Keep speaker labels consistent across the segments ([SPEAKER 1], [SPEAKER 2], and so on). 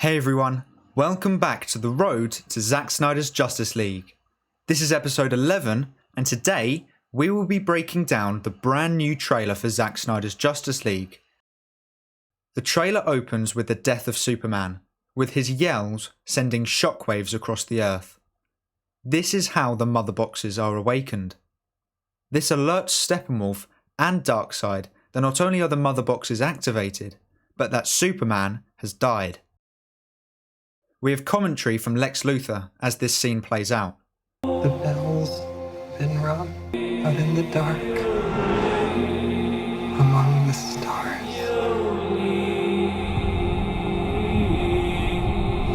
[SPEAKER 1] Hey everyone, welcome back to the road to Zack Snyder's Justice League. This is episode 11, and today we will be breaking down the brand new trailer for Zack Snyder's Justice League. The trailer opens with the death of Superman, with his yells sending shockwaves across the earth. This is how the mother boxes are awakened. This alerts Steppenwolf and Darkseid that not only are the mother boxes activated, but that Superman has died. We have commentary from Lex Luthor as this scene plays out.
[SPEAKER 2] The bell's been rung out in the dark, among the stars.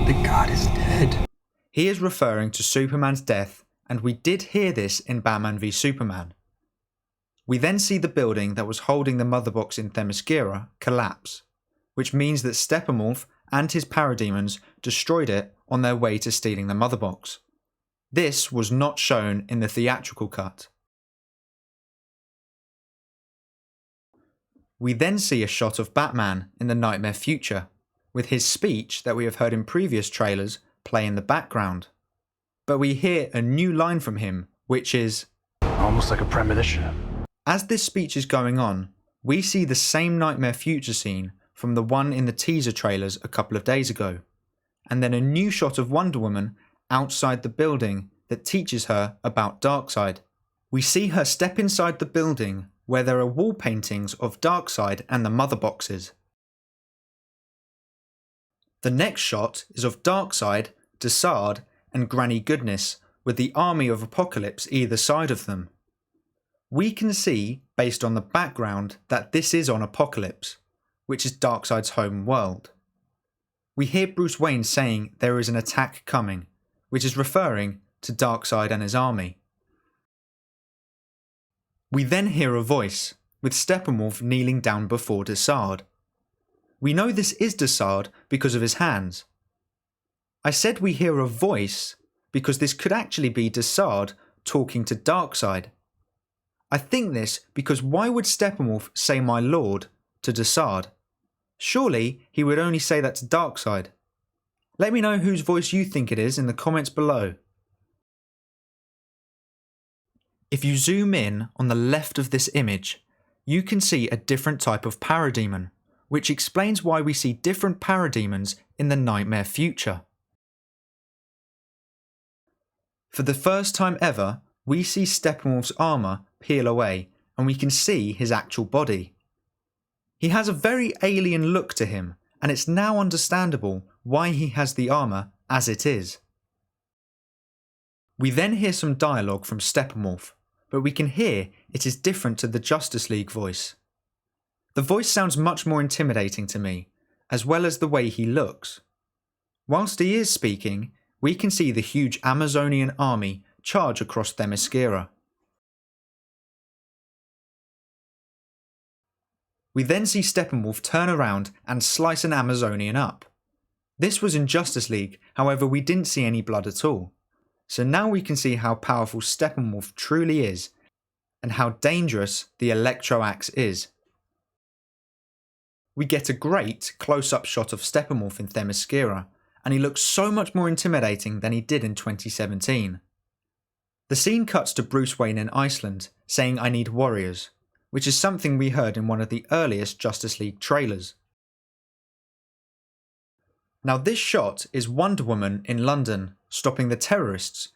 [SPEAKER 2] The god is dead.
[SPEAKER 1] He is referring to Superman's death, and we did hear this in Batman v Superman. We then see the building that was holding the mother box in Themyscira collapse, which means that Steppenwolf and his parademons destroyed it on their way to stealing the mother box. This was not shown in the theatrical cut. We then see a shot of Batman in the nightmare future, with his speech that we have heard in previous trailers play in the background. But we hear a new line from him, which is,
[SPEAKER 3] almost like a premonition.
[SPEAKER 1] As this speech is going on, we see the same nightmare future scene from the one in the teaser trailers a couple of days ago, and then a new shot of Wonder Woman outside the building that teaches her about Darkseid. We see her step inside the building where there are wall paintings of Darkseid and the mother boxes. The next shot is of Darkseid, Desaad, and Granny Goodness with the army of Apocalypse either side of them. We can see, based on the background, that this is on Apocalypse, which is Darkseid's home world. We hear Bruce Wayne saying there is an attack coming, which is referring to Darkseid and his army. We then hear a voice, with Steppenwolf kneeling down before Desaad. We know this is Desaad because of his hands. I said we hear a voice because this could actually be Desaad talking to Darkseid. I think this because why would Steppenwolf say my lord to Desaad? Surely he would only say that to Darkseid. Let me know whose voice you think it is in the comments below. If you zoom in on the left of this image, you can see a different type of parademon, which explains why we see different parademons in the nightmare future. For the first time ever, we see Steppenwolf's armour peel away and we can see his actual body. He has a very alien look to him, and it's now understandable why he has the armour as it is. We then hear some dialogue from Steppenwolf, but we can hear it is different to the Justice League voice. The voice sounds much more intimidating to me, as well as the way he looks. Whilst he is speaking, we can see the huge Amazonian army charge across Themyscira. We then see Steppenwolf turn around and slice an Amazonian up. This was in Justice League, however we didn't see any blood at all. So now we can see how powerful Steppenwolf truly is, and how dangerous the Electro Axe is. We get a great close-up shot of Steppenwolf in Themyscira, and he looks so much more intimidating than he did in 2017. The scene cuts to Bruce Wayne in Iceland, saying "I need warriors," which is something we heard in one of the earliest Justice League trailers. Now this shot is Wonder Woman in London, stopping the terrorists.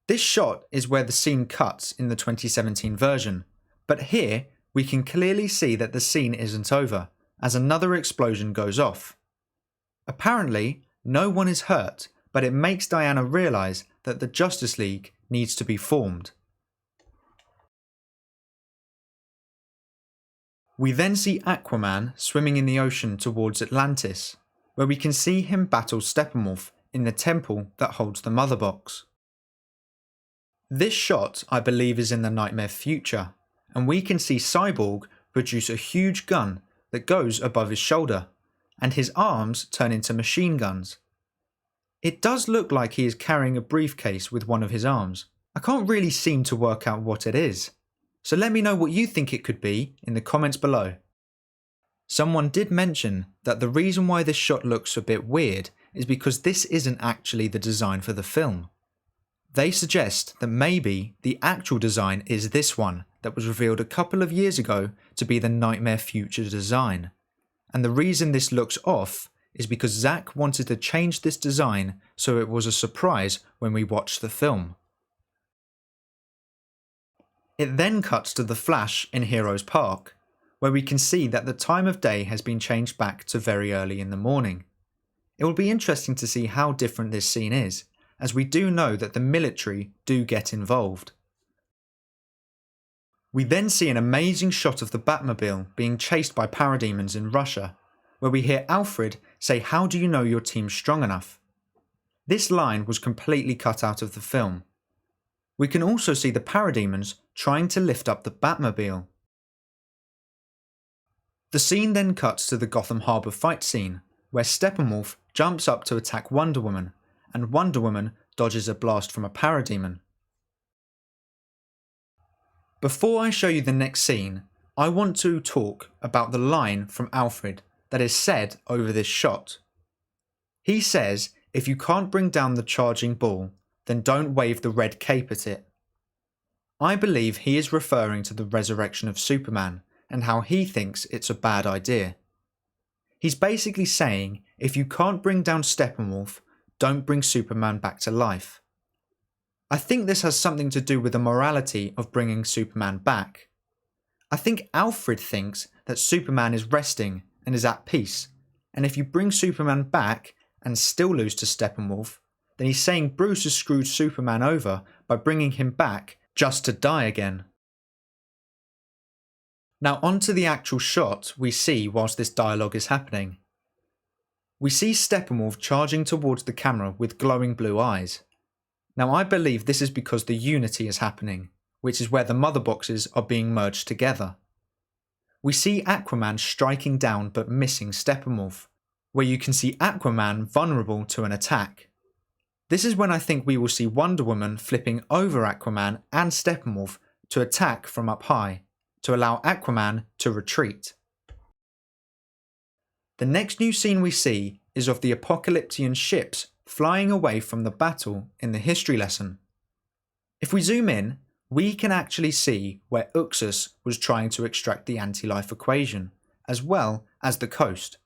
[SPEAKER 1] This shot is where the scene cuts in the 2017 version, but here we can clearly see that the scene isn't over, as another explosion goes off. Apparently, no one is hurt, but it makes Diana realise that the Justice League needs to be formed. We then see Aquaman swimming in the ocean towards Atlantis, where we can see him battle Steppenwolf in the temple that holds the mother box. This shot I believe is in the nightmare future, and we can see Cyborg produce a huge gun that goes above his shoulder, and his arms turn into machine guns. It does look like he is carrying a briefcase with one of his arms. I can't really seem to work out what it is. So let me know what you think it could be in the comments below. Someone did mention that the reason why this shot looks a bit weird is because this isn't actually the design for the film. They suggest that maybe the actual design is this one that was revealed a couple of years ago to be the Nightmare Future design. And the reason this looks off is because Zack wanted to change this design so it was a surprise when we watched the film. It then cuts to the Flash in Heroes Park, where we can see that the time of day has been changed back to very early in the morning. It will be interesting to see how different this scene is, as we do know that the military do get involved. We then see an amazing shot of the Batmobile being chased by parademons in Russia, where we hear Alfred say, "How do you know your team's strong enough?" This line was completely cut out of the film. We can also see the parademons trying to lift up the Batmobile. The scene then cuts to the Gotham Harbour fight scene, where Steppenwolf jumps up to attack Wonder Woman, and Wonder Woman dodges a blast from a parademon. Before I show you the next scene, I want to talk about the line from Alfred that is said over this shot. He says, "If you can't bring down the charging ball, then don't wave the red cape at it." I believe he is referring to the resurrection of Superman and how he thinks it's a bad idea. He's basically saying, if you can't bring down Steppenwolf, don't bring Superman back to life. I think this has something to do with the morality of bringing Superman back. I think Alfred thinks that Superman is resting and is at peace, and if you bring Superman back and still lose to Steppenwolf, then he's saying Bruce has screwed Superman over by bringing him back just to die again. Now onto the actual shot we see whilst this dialogue is happening. We see Steppenwolf charging towards the camera with glowing blue eyes. Now I believe this is because the Unity is happening, which is where the mother boxes are being merged together. We see Aquaman striking down but missing Steppenwolf, where you can see Aquaman vulnerable to an attack. This is when I think we will see Wonder Woman flipping over Aquaman and Steppenwolf to attack from up high, to allow Aquaman to retreat. The next new scene we see is of the Apocalyptian ships flying away from the battle in the history lesson. If we zoom in, we can actually see where Uxas was trying to extract the anti-life equation, as well as the coast.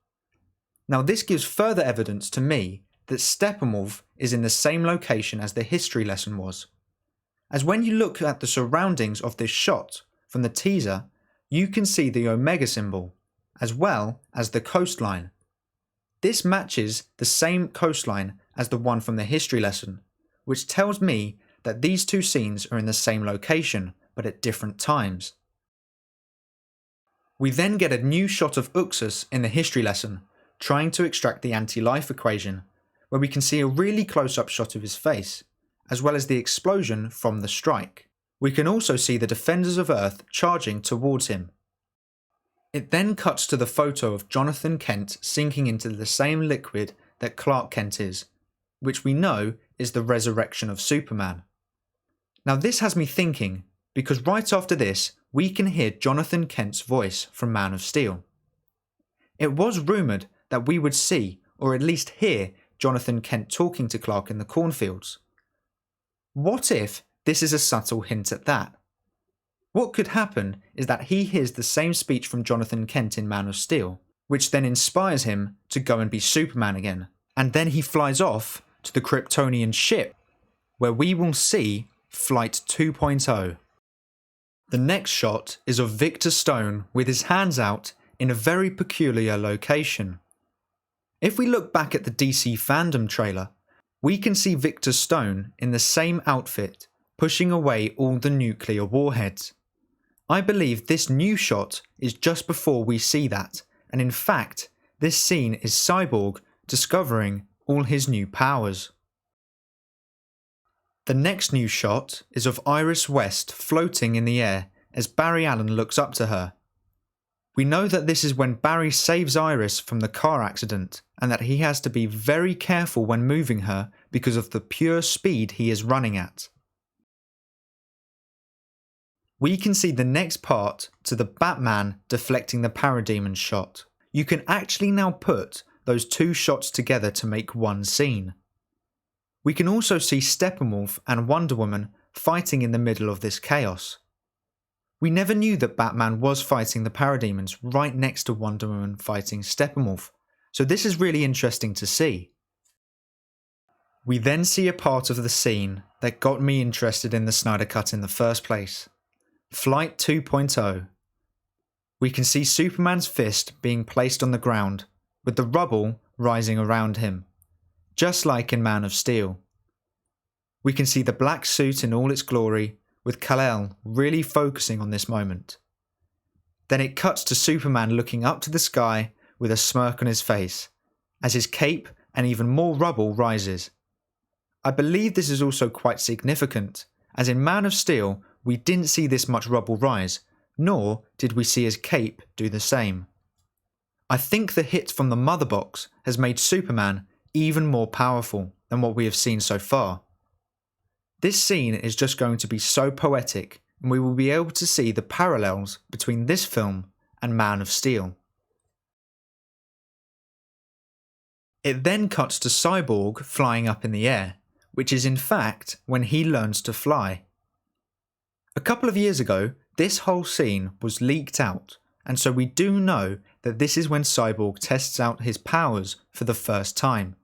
[SPEAKER 1] Now this gives further evidence to me that Steppenwolf is in the same location as the history lesson was. As when you look at the surroundings of this shot from the teaser, you can see the Omega symbol, as well as the coastline. This matches the same coastline as the one from the history lesson, which tells me that these two scenes are in the same location, but at different times. We then get a new shot of Uxas in the history lesson, trying to extract the anti-life equation, where we can see a really close-up shot of his face, as well as the explosion from the strike. We can also see the Defenders of Earth charging towards him. It then cuts to the photo of Jonathan Kent sinking into the same liquid that Clark Kent is, which we know is the resurrection of Superman. Now this has me thinking, because right after this we can hear Jonathan Kent's voice from Man of Steel. It was rumoured that we would see, or at least hear, Jonathan Kent talking to Clark in the cornfields. What if this is a subtle hint at that? What could happen is that he hears the same speech from Jonathan Kent in Man of Steel, which then inspires him to go and be Superman again, and then he flies off to the Kryptonian ship, where we will see Flight 2.0. The next shot is of Victor Stone with his hands out in a very peculiar location. If we look back at the DC Fandom trailer, we can see Victor Stone in the same outfit, pushing away all the nuclear warheads. I believe this new shot is just before we see that, and in fact, this scene is Cyborg discovering all his new powers. The next new shot is of Iris West floating in the air as Barry Allen looks up to her. We know that this is when Barry saves Iris from the car accident, and that he has to be very careful when moving her because of the pure speed he is running at. We can see the next part to the Batman deflecting the parademon shot. You can actually now put those two shots together to make one scene. We can also see Steppenwolf and Wonder Woman fighting in the middle of this chaos. We never knew that Batman was fighting the parademons right next to Wonder Woman fighting Steppenwolf, so this is really interesting to see. We then see a part of the scene that got me interested in the Snyder Cut in the first place. Flight 2.0. We can see Superman's fist being placed on the ground, with the rubble rising around him, just like in Man of Steel. We can see the black suit in all its glory, with Kal-El really focusing on this moment. Then it cuts to Superman looking up to the sky with a smirk on his face, as his cape and even more rubble rises. I believe this is also quite significant, as in Man of Steel we didn't see this much rubble rise, nor did we see his cape do the same. I think the hit from the mother box has made Superman even more powerful than what we have seen so far. This scene is just going to be so poetic, and we will be able to see the parallels between this film and Man of Steel. It then cuts to Cyborg flying up in the air, which is in fact when he learns to fly. A couple of years ago, this whole scene was leaked out, and so we do know that this is when Cyborg tests out his powers for the first time.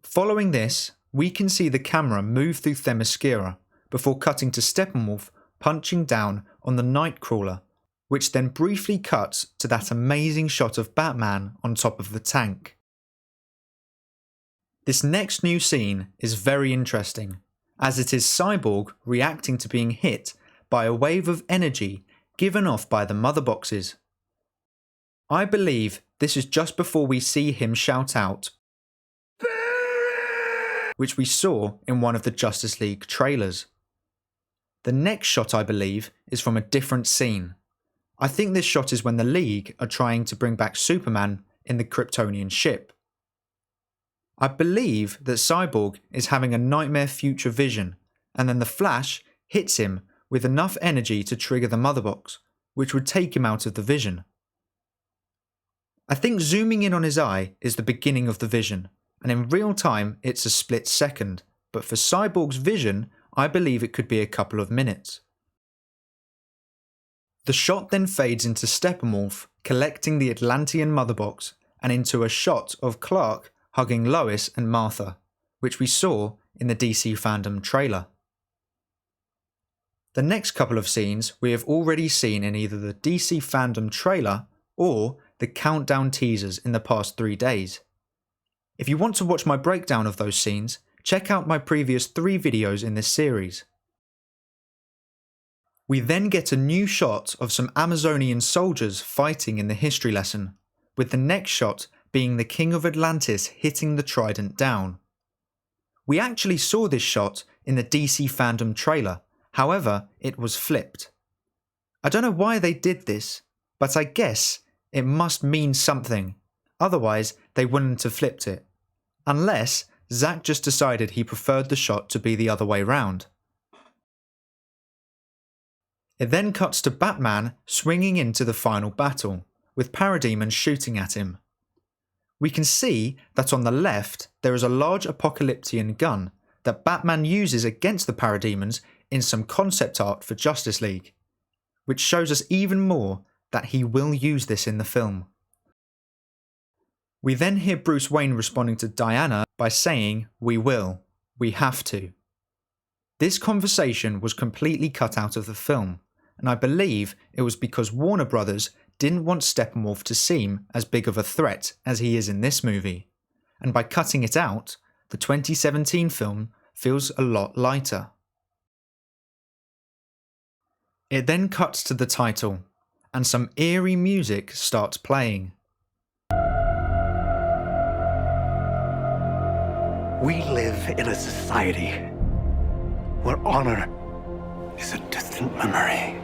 [SPEAKER 1] Following this, we can see the camera move through Themyscira before cutting to Steppenwolf punching down on the Nightcrawler, which then briefly cuts to that amazing shot of Batman on top of the tank. This next new scene is very interesting, as it is Cyborg reacting to being hit by a wave of energy given off by the mother boxes. I believe this is just before we see him shout out, which we saw in one of the Justice League trailers. The next shot, I believe, is from a different scene. I think this shot is when the League are trying to bring back Superman in the Kryptonian ship. I believe that Cyborg is having a nightmare future vision, and then the Flash hits him with enough energy to trigger the mother box, which would take him out of the vision. I think zooming in on his eye is the beginning of the vision, and in real time it's a split second, but for Cyborg's vision, I believe it could be a couple of minutes. The shot then fades into Steppenwolf collecting the Atlantean mother box and into a shot of Clark hugging Lois and Martha, which we saw in the DC fandom trailer. The next couple of scenes we have already seen in either the DC fandom trailer or the countdown teasers in the past 3 days. If you want to watch my breakdown of those scenes, check out my previous 3 videos in this series. We then get a new shot of some Amazonian soldiers fighting in the history lesson, with the next shot being the King of Atlantis hitting the trident down. We actually saw this shot in the DC fandom trailer, however it was flipped. I don't know why they did this, but I guess it must mean something. Otherwise, they wouldn't have flipped it. Unless Zack just decided he preferred the shot to be the other way round. It then cuts to Batman swinging into the final battle, with parademons shooting at him. We can see that on the left there is a large apocalyptian gun that Batman uses against the parademons in some concept art for Justice League, which shows us even more that he will use this in the film. We then hear Bruce Wayne responding to Diana by saying, "We will. We have to." This conversation was completely cut out of the film, and I believe it was because Warner Brothers didn't want Steppenwolf to seem as big of a threat as he is in this movie, and by cutting it out, the 2017 film feels a lot lighter. It then cuts to the title, and some eerie music starts playing.
[SPEAKER 3] We live in a society where honor is a distant memory.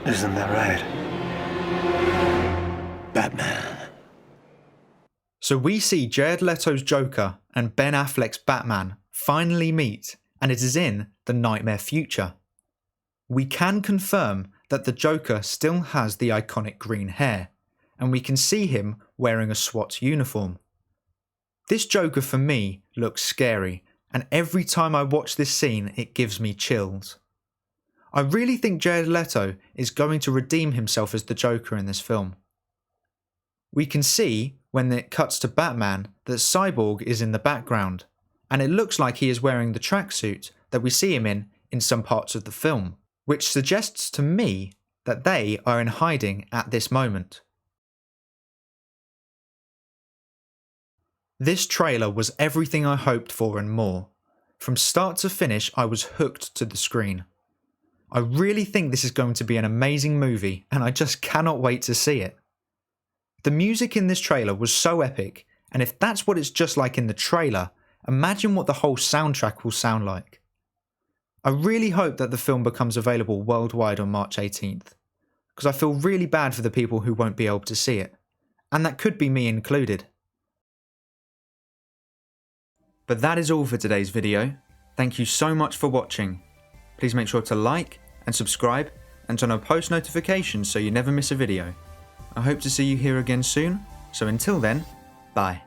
[SPEAKER 3] Isn't that right, Batman?
[SPEAKER 1] So we see Jared Leto's Joker and Ben Affleck's Batman finally meet, and it is in the nightmare future. We can confirm that the Joker still has the iconic green hair, and we can see him wearing a SWAT uniform. This Joker for me looks scary, and every time I watch this scene it gives me chills. I really think Jared Leto is going to redeem himself as the Joker in this film. We can see, when it cuts to Batman, that Cyborg is in the background, and it looks like he is wearing the tracksuit that we see him in some parts of the film, which suggests to me that they are in hiding at this moment. This trailer was everything I hoped for and more. From start to finish, I was hooked to the screen. I really think this is going to be an amazing movie, and I just cannot wait to see it. The music in this trailer was so epic, and if that's what it's just like in the trailer, imagine what the whole soundtrack will sound like. I really hope that the film becomes available worldwide on March 18th, because I feel really bad for the people who won't be able to see it, and that could be me included. But that is all for today's video. Thank you so much for watching. Please make sure to like and subscribe and turn on post notifications so you never miss a video. I hope to see you here again soon, so until then, bye.